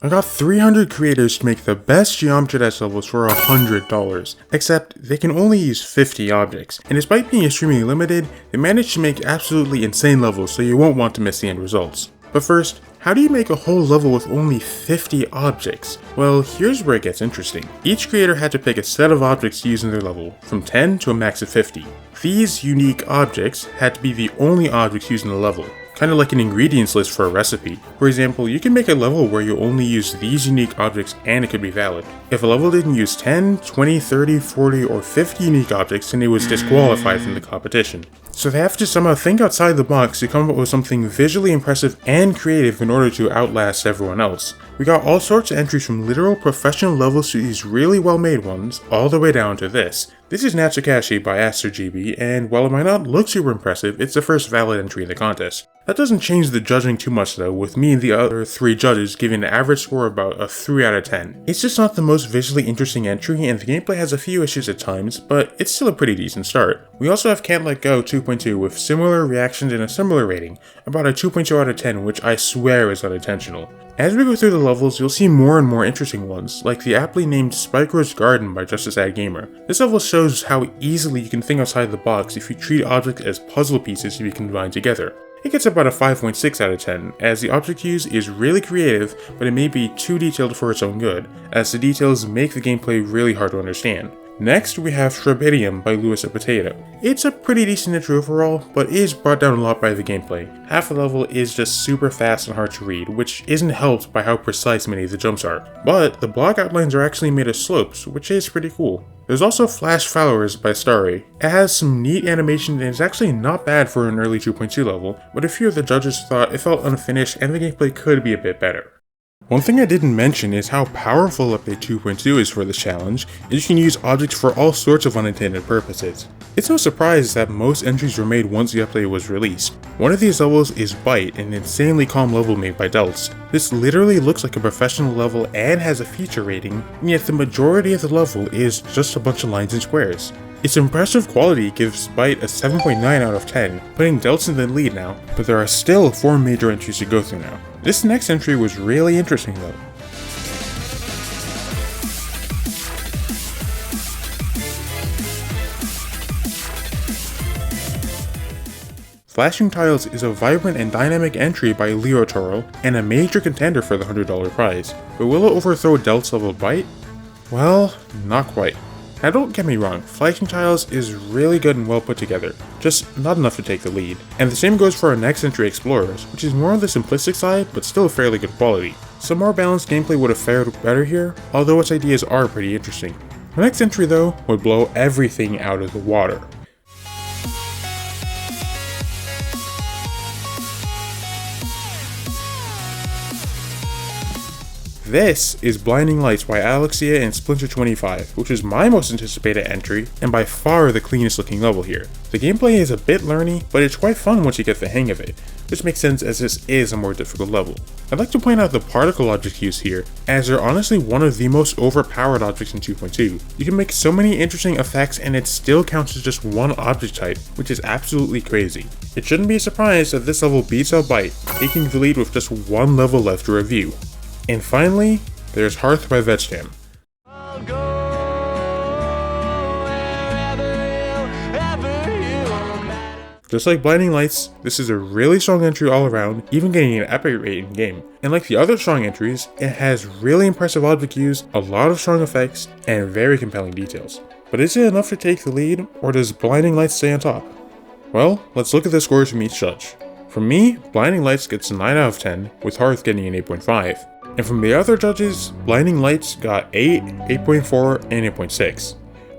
I got 300 creators to make the best geometry dash levels for $100, except they can only use 50 objects, and despite being extremely limited, they managed to make absolutely insane levels so you won't want to miss the end results. But first, how do you make a whole level with only 50 objects? Well, here's where it gets interesting. Each creator had to pick a set of objects to use in their level, from 10 to a max of 50. These unique objects had to be the only objects used in the level. Kind of like an ingredients list for a recipe. For example, you can make a level where you only use these unique objects and it could be valid. If a level didn't use 10, 20, 30, 40, or 50 unique objects, then it was disqualified from the competition. So they have to somehow think outside the box to come up with something visually impressive and creative in order to outlast everyone else. We got all sorts of entries from literal professional levels to these really well made ones, all the way down to this. This is Natsukashii by AsterGB, and while it might not look super impressive, it's the first valid entry in the contest. That doesn't change the judging too much though, with me and the other 3 judges giving an average score of about a 3 out of 10. It's just not the most visually interesting entry, and the gameplay has a few issues at times, but it's still a pretty decent start. We also have Can't Let Go 2.2 with similar reactions and a similar rating, about a 2.2 out of 10, which I swear is unintentional. As we go through the levels, you'll see more and more interesting ones, like the aptly named Spike Rose Garden by Justice Ad Gamer. This level shows how easily you can think outside the box if you treat objects as puzzle pieces to be combined together. It gets about a 5.6 out of 10, as the object use is really creative, but it may be too detailed for its own good, as the details make the gameplay really hard to understand. Next, we have Shrubidium by Louis a Potato. It's a pretty decent intro overall, but is brought down a lot by the gameplay. Half the level is just super fast and hard to read, which isn't helped by how precise many of the jumps are. But the block outlines are actually made of slopes, which is pretty cool. There's also Flash Flowers by Starry. It has some neat animation and is actually not bad for an early 2.2 level, but a few of the judges thought it felt unfinished and the gameplay could be a bit better. One thing I didn't mention is how powerful Update 2.2 is for this challenge, and you can use objects for all sorts of unintended purposes. It's no surprise that most entries were made once the update was released. One of these levels is Bite, an insanely calm level made by Delts. This literally looks like a professional level and has a feature rating, and yet the majority of the level is just a bunch of lines and squares. Its impressive quality gives Bite a 7.9 out of 10, putting Delts in the lead now, but there are still 4 major entries to go through now. This next entry was really interesting though. Flashing Tiles is a vibrant and dynamic entry by Leo Toro, and a major contender for the $100 prize. But will it overthrow Delt's level Bite? Well, not quite. Now don't get me wrong, Flashing Tiles is really good and well put together, just not enough to take the lead. And the same goes for our next entry, Explorers, which is more on the simplistic side, but still fairly good quality. Some more balanced gameplay would have fared better here, although its ideas are pretty interesting. The next entry though, would blow everything out of the water. This is Blinding Lights by Alexia and Splinter25, which is my most anticipated entry, and by far the cleanest looking level here. The gameplay is a bit learny, but it's quite fun once you get the hang of it, which makes sense as this is a more difficult level. I'd like to point out the particle object use here, as they're honestly one of the most overpowered objects in 2.2. You can make so many interesting effects and it still counts as just one object type, which is absolutely crazy. It shouldn't be a surprise that this level beats out Bite, taking the lead with just one level left to review. And finally, there's Hearth by Vetjam. Just like Blinding Lights, this is a really strong entry all around, even getting an epic rate in game. And like the other strong entries, it has really impressive object use, a lot of strong effects, and very compelling details. But is it enough to take the lead, or does Blinding Lights stay on top? Well, let's look at the scores from each judge. From me, Blinding Lights gets a 9 out of 10, with Hearth getting an 8.5. And from the other judges, Blinding Lights got 8, 8.4, and 8.6.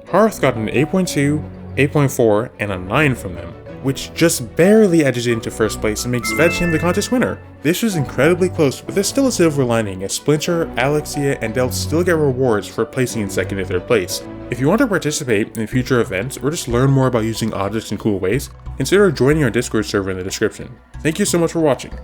Hearth got an 8.2, 8.4, and a 9 from them, which just barely edges it into first place and makes Vetjam the contest winner. This was incredibly close, but there's still a silver lining as Splinter, Alexia, and Delt still get rewards for placing in second and third place. If you want to participate in future events or just learn more about using objects in cool ways, consider joining our Discord server in the description. Thank you so much for watching.